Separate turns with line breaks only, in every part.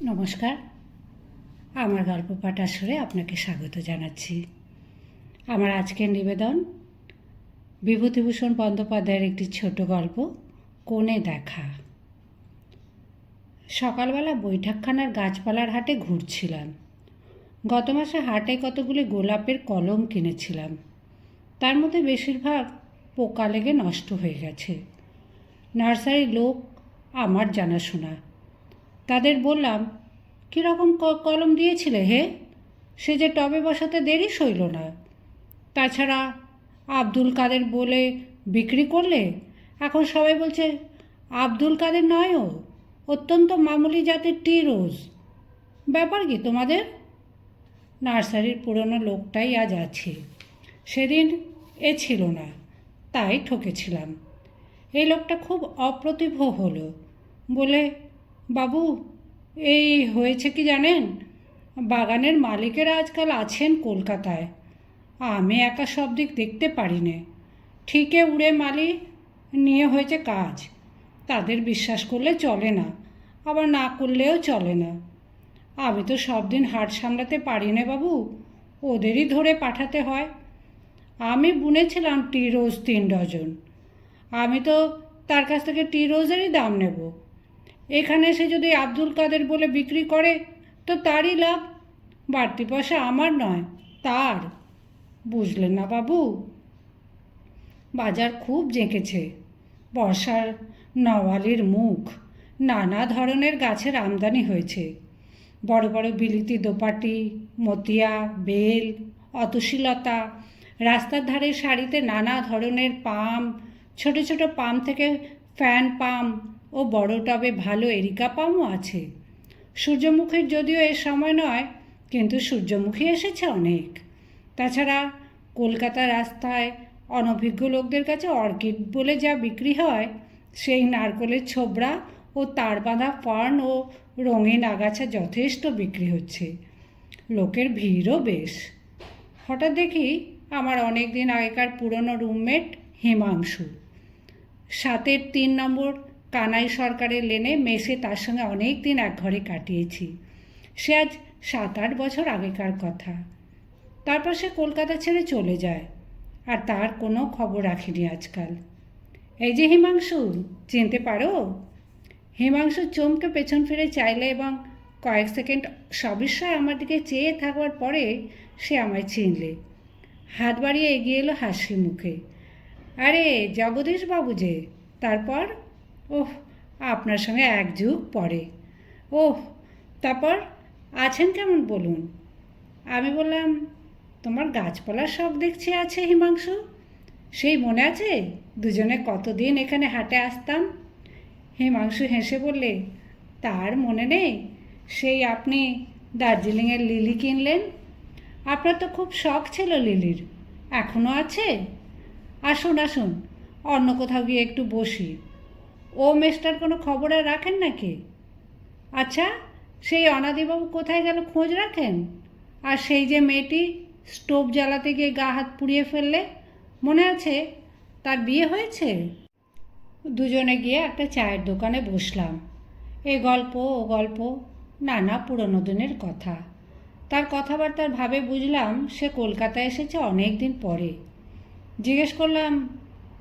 নমস্কার, আমার গল্প পাঠ আসরে আপনাকে স্বাগত জানাচ্ছি। আমার আজকের নিবেদন বিভূতিভূষণ বন্দ্যোপাধ্যায়ের একটি ছোট গল্প, কোণে দেখা। সকালবেলা বৈঠকখানার গাছপালার হাটে ঘুরছিলাম। গত মাসে হাটে কতগুলি গোলাপের কলম কিনেছিলাম, তার মধ্যে বেশিরভাগ পোকা লেগে নষ্ট হয়ে গেছে। নার্সারির লোক আমার জানাশোনা। তাদের বললাম, কীরকম কলম দিয়েছিলে হে? সে যে টবে বসাতে দেরি সইল না। তাছাড়া আব্দুল কাদের বলে বিক্রি করলে এখন সবাই বলছে আব্দুল কাদের নয়, ও অত্যন্ত মামুলি জাতের টি রোজ। ব্যাপার কি তোমাদের? নার্সারির পুরনো লোকটাই আজ আছে, সেদিন এ ছিল না, তাই ঠকেছিলাম। এই লোকটা খুব অপ্রতিভ হলো, বলে, বাবু এই হয়েছে কি জানেন, বাগানের মালিকেরা আজকাল আছেন কলকাতায়। আমি একা সব দিক দেখতে পারি নে। ঠিকই উড়ে মালি নিয়ে হয়েছে কাজ। তাদের বিশ্বাস করলে চলে না, আবার না করলেও চলে না। আমি তো সব দিন হাট সামলাতে পারি নে বাবু, ওদেরই ধরে পাঠাতে হয়। আমি বুনেছিলাম টি রোজ 3 ডজন। আমি তো তার কাছ থেকে টি রোজেরই দাম নেব। এখানে এসে যদি আব্দুল কাদের বলে বিক্রি করে তো তারই লাভ, বাড়তি পয়সা আমার নয়, তার। বুঝলেন না বাবু? বাজার খুব জেঁকেছে। বর্ষার নওয়ালির মুখ, নানা ধরনের গাছের আমদানি হয়েছে। বড় বড় বিলিতি দোপাটি, মতিয়া, বেল, অতসীলতা, রাস্তার ধারে সারিতে নানা ধরনের পাম, ছোট ছোট পাম থেকে ফ্যান পাম ও বড় টবে ভালো এরিকা পামও আছে। সূর্যমুখীর যদিও এর সময় নয়, কিন্তু সূর্যমুখী এসেছে অনেক। তাছাড়া কলকাতা রাস্তায় অনভিজ্ঞ লোকদের কাছে অর্কিড বলে যা বিক্রি হয়, সেই নারকেলের ছোবড়া ও তার বাঁধা ফার্ন ও রঙিন আগাছা যথেষ্ট বিক্রি হচ্ছে। লোকের ভিড়ও বেশ। হঠাৎ দেখি আমার অনেক দিন আগেকার পুরনো রুমমেট হিমাংশু, 7-এর 3 নম্বর কানাই সরকারের লেনে মেসে তার সঙ্গে অনেক দিন এক ঘরে কাটিয়েছি। সে আজ 7-8 বছর আগেকার কথা। তারপর সে কলকাতা ছেড়ে চলে যায়, আর তার কোনো খবর রাখিনি আজকাল। এই যে হিমাংশু, চিনতে পারো? হিমাংশু চমকে পেছন ফিরে চাইলে এবং কয়েক সেকেন্ড সবিস্ময় আমার দিকে চেয়ে থাকবার পরে সে আমায় চিনলে। হাত বাড়িয়ে এগিয়ে এলো হাসি মুখে। আরে জগদীশ বাবু যে। তারপর? ওহ, আপনার সঙ্গে 1 যুগ পরে। ওহ, তারপর আছেন কেমন বলুন? আমি বললাম, তোমার গাছপালার শখ দেখছি আছে হিমাংশু। সেই মনে আছে দুজনে কতদিন এখানে হাটে আসতাম? হিমাংশু হেসে বললে, তার মনে নেই? সেই আপনি দার্জিলিংয়ের লিলি কিনলেন। আপনার তো খুব শখ ছিল লিলির, এখনও আছে? আসুন আসুন, অন্য কোথাও গিয়ে একটু বসি। ও মেস্টার কোনো খবর আর রাখেন নাকি? আচ্ছা, সেই অনাদিবাবু কোথায় গেল খোঁজ রাখেন? আর সেই যে মেয়েটি স্টোভ জ্বালাতে গিয়ে গা হাত পুড়িয়ে ফেললে, মনে আছে? তার বিয়ে হয়েছে? দুজনে গিয়ে একটা চায়ের দোকানে বসলাম। এ গল্প ও গল্প, নানা পুরনো দিনের কথা। তার কথাবার্তার ভাবে বুঝলাম সে কলকাতায় এসেছে অনেক দিন পরে। জিজ্ঞেস করলাম,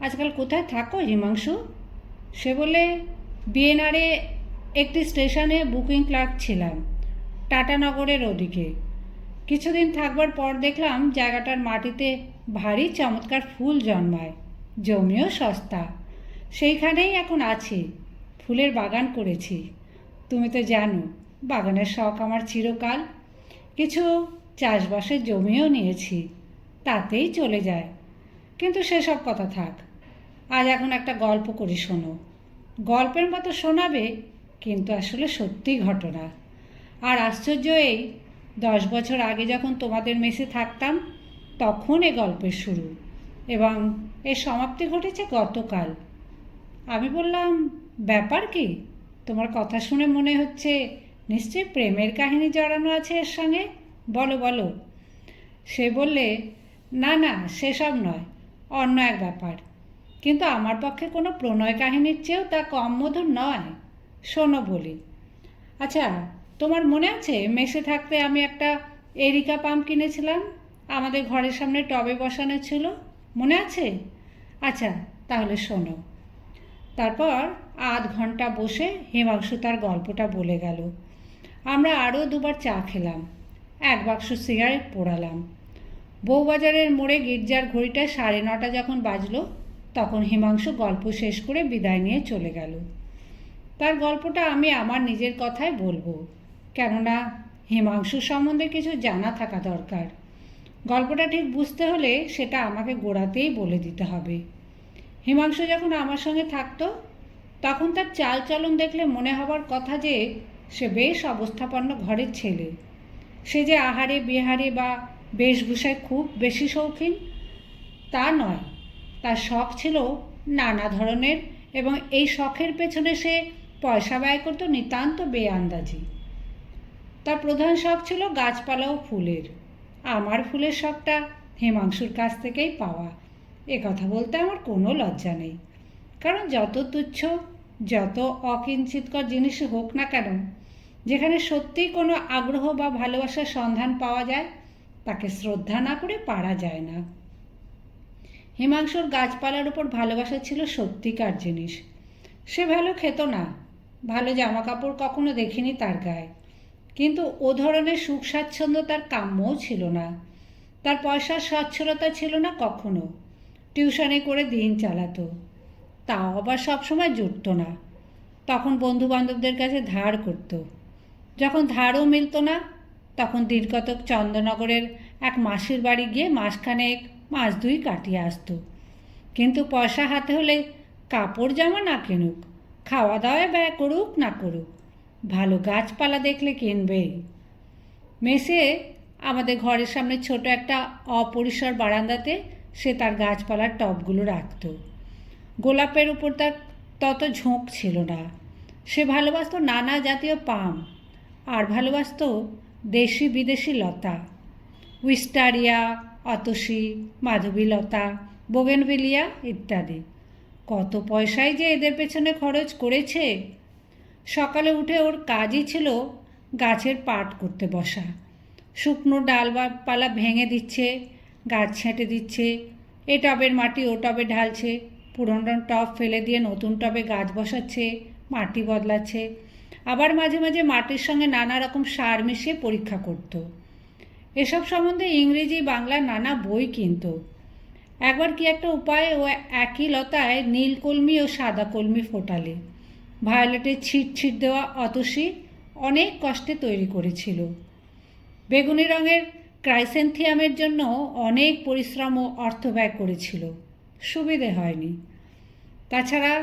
আজকাল কোথায় থাকো হিমাংশু? সে বলে, বিএনআরে একটি স্টেশনে বুকিং ক্লার্ক ছিলাম, টাটানগরের ওদিকে। কিছুদিন থাকবার পর দেখলাম জায়গাটার মাটিতে ভারী চমৎকার ফুল জন্মায়, জমিও সস্তা। সেইখানেই এখন আছি, ফুলের বাগান করেছি। তুমি তো জানো বাগানের শখ আমার চিরকাল। কিছু চাষবাসের জমিও নিয়েছি, তাতেই চলে যায়। কিন্তু সেসব কথা থাক, আজ এখন একটা গল্প করি, শোনো। গল্পের মতো শোনাবে, কিন্তু আসলে সত্যি ঘটনা। আর আশ্চর্য এই, 10 বছর আগে যখন তোমাদের মেসে থাকতাম তখন এ গল্পের শুরু, এবং এর সমাপ্তি ঘটেছে গতকাল। আমি বললাম, ব্যাপার কি? তোমার কথা শুনে মনে হচ্ছে নিশ্চয়ই প্রেমের কাহিনী জড়ানো আছে এর সঙ্গে। বলো বলো। সে বললে, না না, সেসব নয়, অন্য এক ব্যাপার। কিন্তু আমার পক্ষে কোনো প্রণয় কাহিনীর চেয়েও তা কম মধুর নয়। শোনো বলি। আচ্ছা, তোমার মনে আছে মেসে থাকতে আমি একটা এরিকা পাম্প কিনেছিলাম, আমাদের ঘরের সামনে টবে বসানো ছিল, মনে আছে? আচ্ছা, তাহলে শোনো। তারপর আধ ঘন্টা বসে হিমাংশু তার গল্পটা বলে গেল। আমরা আরও দুবার চা খেলাম, এক বাক্স সিগারেট পোড়ালাম। বউবাজারের মোড়ে গির্জার ঘড়িটা 9:30 যখন বাজলো, তখন হিমাংশু গল্প শেষ করে বিদায় নিয়ে চলে গেল। তার গল্পটা আমি আমার নিজের কথায় বলবো, কেননা হিমাংশু সম্বন্ধে কিছু জানা থাকা দরকার। গল্পটা ঠিক বুঝতে হলে সেটা আমাকে গোড়াতেই বলে দিতে হবে। হিমাংশু যখন আমার সঙ্গে থাকতো, তখন তার চালচলন দেখলে মনে হবার কথা যে সে বেশ অবস্থাপন্ন ঘরের ছেলে। সে যে আহারে বিহারে বা বেশভূষায় খুব বেশি শৌখিন তা নয়। তার শখ ছিল নানা ধরনের, এবং এই শখের পেছনে সে পয়সা ব্যয় করত নিতান্ত বেআন্দাজি। তার প্রধান শখ ছিল গাছপালা ও ফুলের। আমার ফুলের শখটা হিমাংশুর কাছ থেকেই পাওয়া, এ কথা বলতে আমার কোনো লজ্জা নেই। কারণ যত তুচ্ছ, যত অকিঞ্চিতকর জিনিসই হোক না কেন, যেখানে সত্যিই কোনো আগ্রহ বা ভালোবাসার সন্ধান পাওয়া যায়, তাকে শ্রদ্ধা না করে পারা যায় না। হিমাংশুর গাছপালার উপর ভালোবাসা ছিল সত্যিকার জিনিস। সে ভালো খেত না, ভালো জামা কাপড় কখনো দেখিনি তার গায়ে, কিন্তু ও ধরনের সুখ স্বাচ্ছন্দ্য তার কাম্যও ছিল না। তার পয়সার সচ্ছলতা ছিল না কখনো। টিউশনে করে দিন চালাতো, তাও আবার সবসময় জুটত না। তখন বন্ধুবান্ধবদের কাছে ধার করত। যখন ধারও মিলত না, তখন দিনকতক চন্দননগরের এক মাসির বাড়ি গিয়ে মাসখানেক, মাস 2 কাটিয়ে আসতো। কিন্তু পয়সা হাতে হলে কাপড় জামা না কিনুক, খাওয়া দাওয়ায় ব্যয় করুক না করুক, ভালো গাছপালা দেখলে কিনবেই। মেসে আমাদের ঘরের সামনে ছোট একটা অপরিসর বারান্দাতে সে তার গাছপালার টবগুলো রাখত। গোলাপের উপর তার তত ঝোঁক ছিল না। সে ভালোবাসত নানা জাতীয় পাম, আর ভালোবাসত দেশি বিদেশি লতা, উইস্টারিয়া, অতসী, মাধবীলতা, বোগেনভিলিয়া ইত্যাদি। কত পয়সাই যে এদের পেছনে খরচ করেছে। সকালে উঠে ওর কাজই ছিল গাছের পাট করতে বসা। শুকনো ডালপালা ভেঙে দিচ্ছে, গাছ ছেঁটে দিচ্ছে, এ টবের মাটি ও টবে ঢালছে, পুরনো টব ফেলে দিয়ে নতুন টবে গাছ বসাচ্ছে, মাটি বদলাচ্ছে, আবার মাঝে মাঝে মাটির সঙ্গে নানা রকম সার মিশিয়ে পরীক্ষা করত। এসব সম্বন্ধে ইংরেজি বাংলা নানা বই কিনত। একবার কি একটা উপায়ে ও একই লতায় নীলকলমি ও সাদা কলমি ফোটালে ভায়োলেটের ছিট ছিট দেওয়া অতসী অনেক কষ্টে তৈরি করেছিল। বেগুনি রঙের ক্রাইসেন্থিয়ামের জন্য অনেক পরিশ্রম ও অর্থ ব্যয় করেছিল, সুবিধে হয়নি। তাছাড়া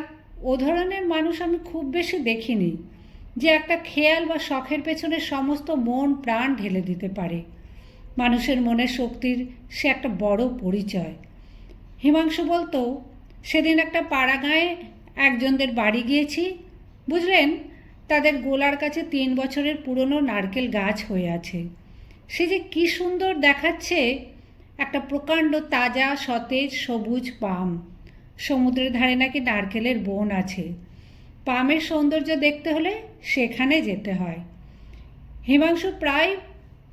ও ধরনের মানুষ আমি খুব বেশি দেখিনি যে একটা খেয়াল বা শখের পেছনে সমস্ত মন প্রাণ ঢেলে দিতে পারে। মানুষের মনের শক্তির সে একটা বড় পরিচয়। হিমাংশু বলতো, সেদিন একটা পাড়া গাঁয়ে একজনদের বাড়ি গিয়েছি, বুঝলেন, তাদের গোলার কাছে 3 বছরের পুরনো নারকেল গাছ হয়ে আছে। সে যে কী সুন্দর দেখাচ্ছে, একটা প্রকাণ্ড তাজা সতেজ সবুজ পাম। সমুদ্রের ধারে নাকি নারকেলের বন আছে। পামের সৌন্দর্য দেখতে হলে সেখানে যেতে হয়। হিমাংশু প্রায়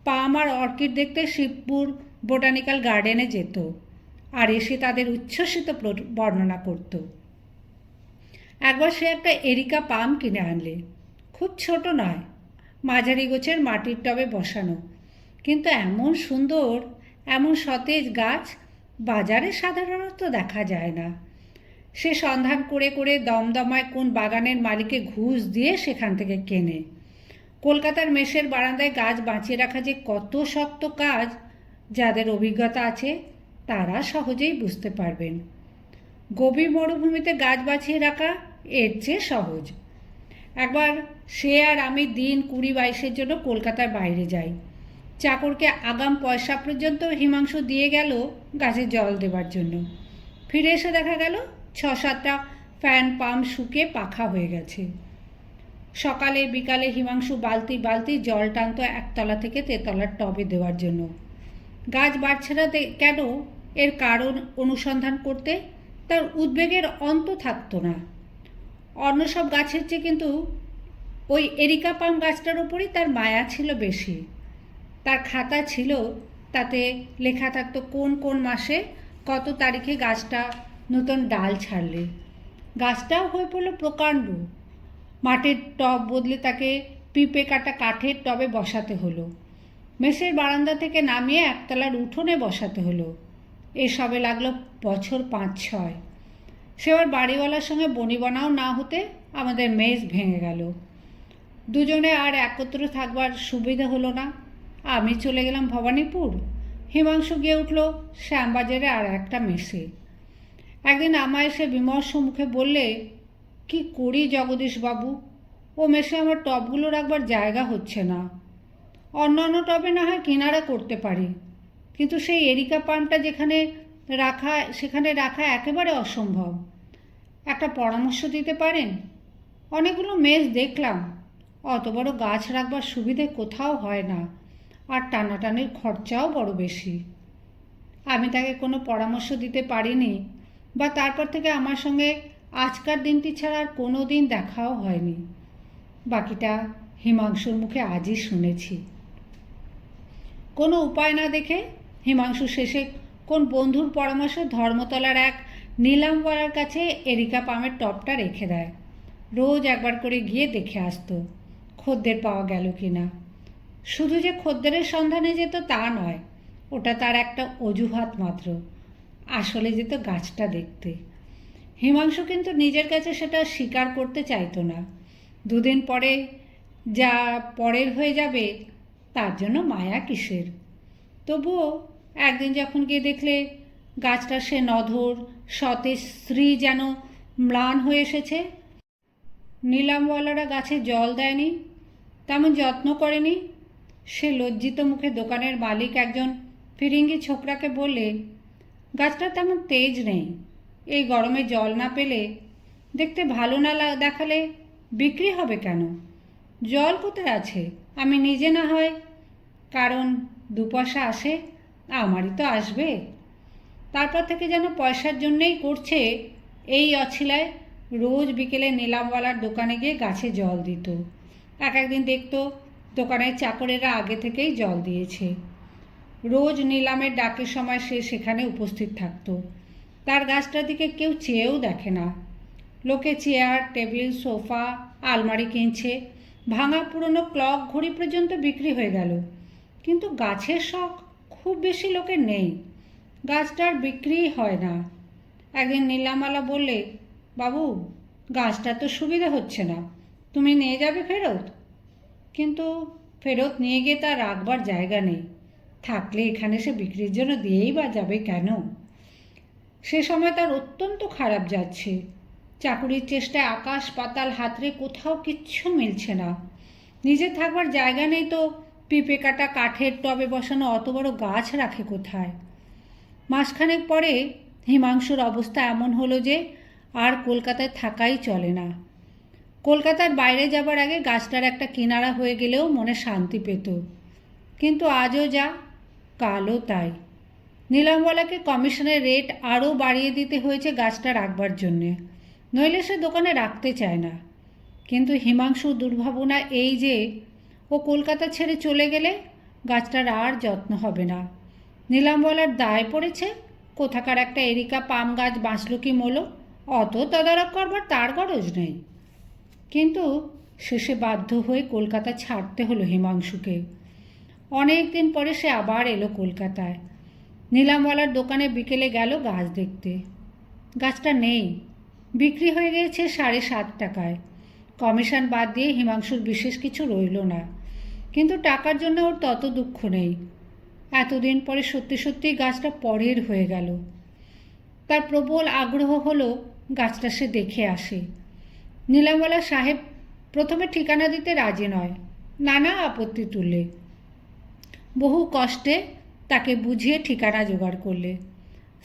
পাম আর অর্কিড দেখতে শিবপুর বোটানিক্যাল গার্ডেনে যেত, আর এসে তাদের উচ্ছ্বসিত বর্ণনা করত। একবার সে একটা এরিকা পাম কিনে আনলে, খুব ছোট নয়, মাঝারি গোছের মাটির টবে বসানো, কিন্তু এমন সুন্দর, এমন সতেজ গাছ বাজারে সাধারণত দেখা যায় না। সে সন্ধান করে করে দমদমায় কোন বাগানের মালিককে ঘুষ দিয়ে সেখান থেকে কেনে। কলকাতার মেসের বারান্দায় গাছ বাঁচিয়ে রাখা যে কত শক্ত কাজ, যাদের অভিজ্ঞতা আছে তারা সহজেই বুঝতে পারবেন। গভীর মরুভূমিতে গাছ বাঁচিয়ে রাখা এর চেয়ে সহজ। একবার সে আর আমি দিন 20-22 জন্য কলকাতার বাইরে যাই। চাকরকে আগাম পয়সা পর্যন্ত হিমাংশু দিয়ে গেল গাছে জল দেবার জন্য। ফিরে এসে দেখা গেল 6-7টা ফ্যান পাম্প শুকিয়ে পাখা হয়ে গেছে। সকালে বিকালে হিমাংশু বালতি বালতি জল টানত একতলা থেকে তেতলার টবে দেওয়ার জন্য। গাছ বাড়ছে না কেন, এর কারণ অনুসন্ধান করতে তার উদ্বেগের অন্ত থাকতো না। অন্য সব গাছের চেয়ে কিন্তু ওই এরিকা পাম গাছটার ওপরই তার মায়া ছিল বেশি। তার খাতা ছিল, তাতে লেখা থাকতো কোন কোন মাসে কত তারিখে গাছটা নতুন ডাল ছাড়লে। গাছটাও হয়ে পড়লো প্রকাণ্ড। মাটির টব বদলে তাকে পিঁপে কাটা কাঠের টবে বসাতে হলো। মেসের বারান্দা থেকে নামিয়ে একতলার উঠোনে বসাতে হলো। এসবে লাগলো বছর 5-6। সেবার বাড়িওয়ালার সঙ্গে বনিবনাও না হতে আমাদের মেস ভেঙে গেল। দুজনে আর একত্র থাকবার সুবিধা হলো না। আমি চলে গেলাম ভবানীপুর, হিমাংশু গিয়ে উঠল শ্যামবাজারে আর একটা মেসে। একদিন আমায় এসে বিমর্ষ মুখে বললে, কি করি জগদীশবাবু, ও মেসে আমার টবগুলো রাখবার জায়গা হচ্ছে না। অন্যান্য টবে না হয় কিনারা করতে পারি, কিন্তু সেই এরিকা পামটা সেখানে রাখা একেবারে অসম্ভব। একটা পরামর্শ দিতে পারেন? অনেকগুলো মেস দেখলাম, অত বড় গাছ রাখবার সুবিধে কোথাও হয় না, আর টানাটানির খরচাও বড় বেশি। আমি তাকে কোনো পরামর্শ দিতে পারিনি, বা তারপর থেকে আমার সঙ্গে আজকার দিনটি ছাড়া আর কোনো দিন দেখাও হয়নি। বাকিটা হিমাংশুর মুখে আজই শুনেছি। কোনো উপায় না দেখে হিমাংশু শেষে কোন বন্ধুর পরামর্শে ধর্মতলার এক নিলামওয়ালার কাছে এরিকা পামের টবটা রেখে দেয়। রোজ একবার করে গিয়ে দেখে আসতো খদ্দের পাওয়া গেল কি না। শুধু যে খদ্দেরের সন্ধানে যেত তা নয়, ওটা তার একটা অজুহাত মাত্র। আসলে যেত গাছটা দেখতে। হিমাংশু কিন্তু নিজের কাছে সেটা স্বীকার করতে চাইতো না। দুদিন পরে যা পরের হয়ে যাবে তার জন্য মায়া কিসের। তবুও একদিন যখন গিয়ে দেখলে গাছটা সে নধর সতেজ স্ত্রী যেন ম্লান হয়ে এসেছে। নিলামওয়ালারা গাছে জল দেয়নি, তেমন যত্ন করেনি। সে লজ্জিত মুখে দোকানের মালিক একজন ফিরিঙ্গি ছোকরাকে বললে, গাছটা তেমন তেজ নেই, এই গরমে জল না পেলে, দেখতে ভালো না দেখালে বিক্রি হবে কেন? জল কোথায় আছে? আমি নিজে না হয়, কারণ 2 পয়সা আসে, আমারই তো আসবে। তারপর থেকে যেন পয়সার জন্যেই করছে এই অছিলায় রোজ বিকেলে নিলামওয়ালার দোকানে গিয়ে গাছে জল দিত। একদিন দেখত দোকানের চাকরেরা আগে থেকেই জল দিয়েছে। রোজ নিলামের ডাকের সময় সে সেখানে উপস্থিত থাকত। তার গাছটার দিকে কেউ চেয়েও দেখে না। লোকে চেয়ার, টেবিল, সোফা, আলমারি কিনছে, ভাঙা পুরনো ক্লক ঘড়ি পর্যন্ত বিক্রি হয়ে গেল, কিন্তু গাছের শখ খুব বেশি লোকের নেই। গাছটার বিক্রিই হয় না। একদিন নিলামওয়ালা বললে, বাবু, গাছটা তো সুবিধা হচ্ছে না, তুমি নিয়ে যাবে ফেরত? কিন্তু ফেরত নিয়ে গিয়ে তার রাখবার জায়গা নেই, থাকলে এখানে সে বিক্রির জন্য দিয়েই বা যাবে কেন? সে সময় তার অত্যন্ত খারাপ যাচ্ছে। চাকুরির চেষ্টায় আকাশ পাতাল হাতড়ে কোথাও কিচ্ছু মিলছে না। নিজে থাকবার জায়গা নেই তো পিঁপে কাটা কাঠের টবে বসানো অত বড় গাছ রাখে কোথায়? মাসখানেক পরে হিমাংশুর অবস্থা এমন হলো যে আর কলকাতায় থাকাই চলে না। কলকাতার বাইরে যাবার আগে গাছটার একটা কিনারা হয়ে গেলেও মনে শান্তি পেত। কিন্তু আজও যা, কালও তাই। নিলামওয়ালাকে কমিশনের রেট আরও বাড়িয়ে দিতে হয়েছে গাছটা রাখবার জন্যে, নইলে সে দোকানে রাখতে চায় না। কিন্তু হিমাংশুর দুর্ভাবনা এই যে ও কলকাতা ছেড়ে চলে গেলে গাছটার আর যত্ন হবে না। নিলামওয়ালার দায় পড়েছে, কোথাকার একটা এরিকা পাম গাছ বাঁচল কি মলো, অত তদারক করবার তার গরজ নেই। কিন্তু শেষে বাধ্য হয়ে কলকাতা ছাড়তে হলো হিমাংশুকে। অনেক দিন পরে সে আবার এলো কলকাতায়। নিলামওয়ালার দোকানে বিকেলে গেল গাছ দেখতে। গাছটা নেই, বিক্রি হয়ে গিয়েছে 7.5 টাকায়। কমিশন বাদ দিয়ে হিমাংশুর বিশেষ কিছু রইল না, কিন্তু টাকার জন্য ওর তত দুঃখ নেই। এতদিন পরে সত্যি সত্যি গাছটা পরের হয়ে গেল। তার প্রবল আগ্রহ হলো গাছটা সে দেখে আসে। নিলামওয়ালা সাহেব প্রথমে ঠিকানা দিতে রাজি নয়, নানা আপত্তি তুললে। বহু কষ্টে তাকে বুঝিয়ে ঠিকানা জোগাড় করলে।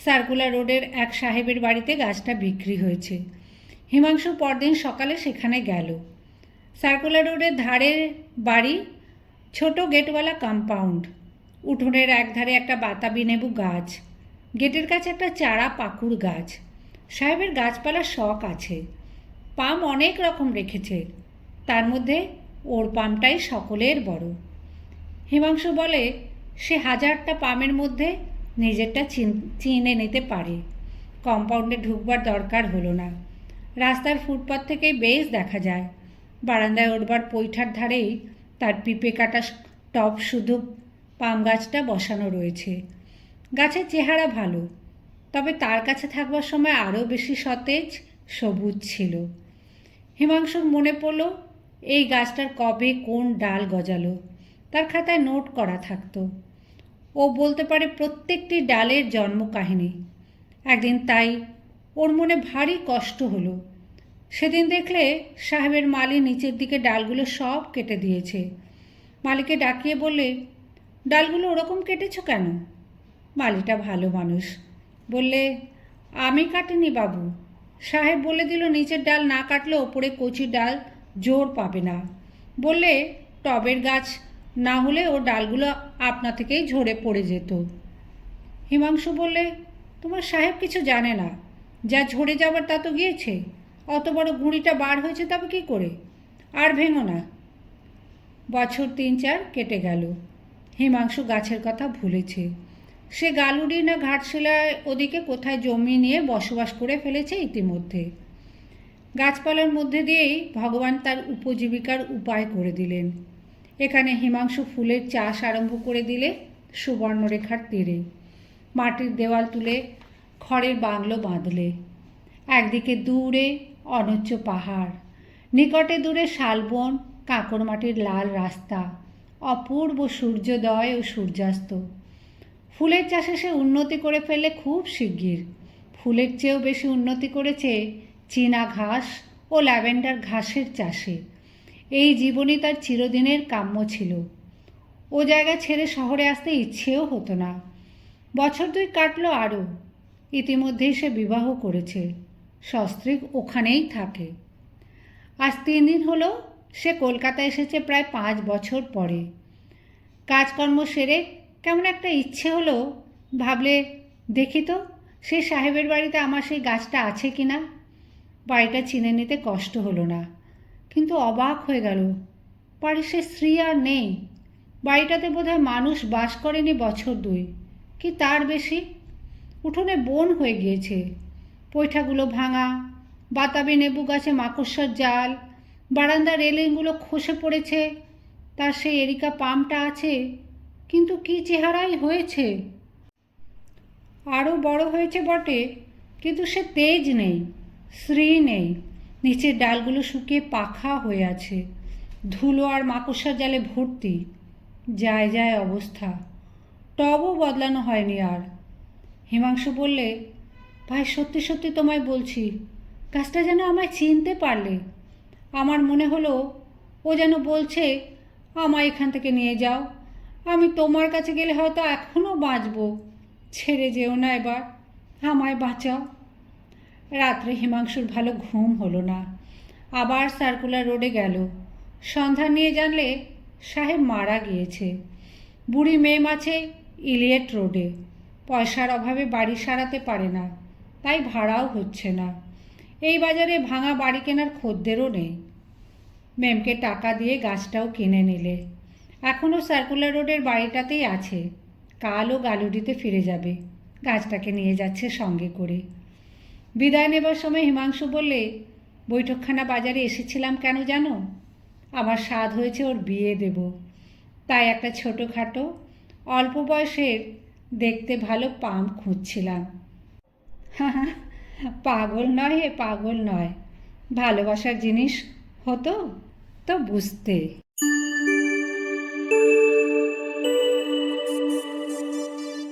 সার্কুলার রোডের এক সাহেবের বাড়িতে গাছটা বিক্রি হয়েছে। হিমাংশু পরদিন সকালে সেখানে গেল। সার্কুলার রোডের ধারের বাড়ি, ছোট গেটওয়ালা কম্পাউন্ড, উঠোনের একধারে একটা বাতাবি লেবু গাছ, গেটের কাছে একটা চারা পাকুড় গাছ। সাহেবের গাছপালার শখ আছে, পাম অনেক রকম রেখেছে, তার মধ্যে ওর পামটাই সকলের বড়। হিমাংশু বলে সে 1000টা পামের মধ্যে নিজেরটা চিনে নিতে পারে। কম্পাউন্ডে ঢুকবার দরকার হলো না, রাস্তার ফুটপাথ থেকেই বেশ দেখা যায়। বারান্দায় উঠবার পৈঠার ধারেই তার পিঁপে কাটা টব শুধু পাম গাছটা বসানো রয়েছে। গাছের চেহারা ভালো, তবে তার কাছে থাকবার সময় আরও বেশি সতেজ সবুজ ছিল। হিমাংশুর মনে পড়ল এই গাছটার কবে কোন ডাল গজালো, তার খাতায় নোট করা থাকতো। ও বলতে পারে প্রত্যেকটি ডালের জন্ম কাহিনী। একদিন তাই ওর মনে ভারী কষ্ট হলো। সেদিন দেখলে সাহেবের মালি নিচের দিকে ডালগুলো সব কেটে দিয়েছে। মালিকে ডাকিয়ে বললে, ডালগুলো ওরকম কেটেছ কেন? মালিটা ভালো মানুষ, বললে, আমি কাটিনি বাবু, সাহেব বলে দিল নিচের ডাল না কাটলে ওপরে কচি ডাল জোর পাবে না। বললে টবের গাছ না হলে ও ডালগুলো আপনা থেকেই ঝরে পড়ে যেত। হিমাংশু বললে, তোমার সাহেব কিছু জানে না, যা ঝরে যাবার তা তো গিয়েছে, অত বড় গুঁড়িটা বার হয়েছে তবে কী করে, আর ভেঙো না। বছর 3-4 কেটে গেল। হিমাংশু গাছের কথা ভুলেছে। সে গালুড়ি না ঘাটশিলায় ওদিকে কোথায় জমি নিয়ে বসবাস করে ফেলেছে ইতিমধ্যে। গাছপালার মধ্যে দিয়েই ভগবান তার উপজীবিকার উপায় করে দিলেন। এখানে হিমাংশু ফুলের চাষ আরম্ভ করে দিলে সুবর্ণরেখার তীরে। মাটির দেওয়াল তুলে খড়ের বাংলো বাঁধলে। একদিকে দূরে অনুচ্চ পাহাড়, নিকটে দূরে শালবন, কাঁকড় মাটির লাল রাস্তা, অপূর্ব সূর্যোদয় ও সূর্যাস্ত। ফুলের চাষে সে উন্নতি করে ফেললে খুব শিগগির। ফুলের চেয়েও বেশি উন্নতি করেছে চীনা ঘাস ও ল্যাভেন্ডার ঘাসের চাষে। এই জীবনই তার চিরদিনের কাম্য ছিল। ও জায়গা ছেড়ে শহরে আসতে ইচ্ছেও হতো না। বছর 2 কাটলো আরও। ইতিমধ্যেই সে বিবাহ করেছে, সস্ত্রীক ওখানেই থাকে। আজ 3 দিন হলো সে কলকাতা এসেছে, প্রায় 5 বছর পরে। কাজকর্ম সেরে কেমন একটা ইচ্ছে হলো, ভাবলে দেখি তো সেই সাহেবের বাড়িতে আমার সেই গাছটা আছে কি না। বাড়িটা চিনে নিতে কষ্ট হলো না, কিন্তু অবাক হয়ে গেল, বাড়ির সে স্ত্রী আর নেই। বাড়িটাতে বোধহয় মানুষ বাস করেনি বছর 2 কি তার বেশি। উঠোনে বন হয়ে গিয়েছে, পৈঠাগুলো ভাঙা, বাতাবি নেবু গাছে মাকড়সার জাল, বারান্দার রেলিংগুলো খসে পড়েছে। তার সেই এরিকা পামটা আছে, কিন্তু কি চেহারাই হয়েছে। আরও বড় হয়েছে বটে, কিন্তু সে তেজ নেই, শ্রী নেই। নিচের ডালগুলো শুকিয়ে পাখা হয়ে আছে, ধুলো আর মাকড়সার জালে ভর্তি। যায় যায় অবস্থা। টবও বদলানো হয়নি আর। হিমাংশু বললে, ভাই সত্যি সত্যি তোমায় বলছি, গাছটা যেন আমায় চিনতে পারলে। আমার মনে হলো ও যেন বলছে, আমায় এখান থেকে নিয়ে যাও, আমি তোমার কাছে গেলে হয়তো এখনও বাঁচব, ছেড়ে যেও না এবার, আমায় বাঁচাও। রাত্রে হিমাংশুর ভালো ঘুম হলো না। আবার সার্কুলার রোডে গেল। সন্ধ্যা নিয়ে জানলে সাহেব মারা গিয়েছে। বুড়ি মেম আছে ইলিয়েট রোডে, পয়সার অভাবে বাড়ি সারাতে পারে না, তাই ভাড়াও হচ্ছে না। এই বাজারে ভাঙা বাড়ি কেনার খদ্দেরও নেই। মেমকে টাকা দিয়ে গাছটাও কিনে নিলে। এখনও সার্কুলার রোডের বাড়িটাতেই আছে। কালও গালুডিতে ফিরে যাবে, গাছটাকে নিয়ে যাচ্ছে সঙ্গে করে। বিদায় নেবার সময় হিমাংশু বললে, বৈঠকখানা বাজারে এসেছিলাম কেন জানো? আমার স্বাদ হয়েছে ওর বিয়ে দেব, তাই একটা ছোটোখাটো অল্প বয়সের দেখতে ভালো পাম খুঁজছিলাম। পাগল নয়, পাগল নয়, ভালোবাসার জিনিস হতো তো বুঝতে।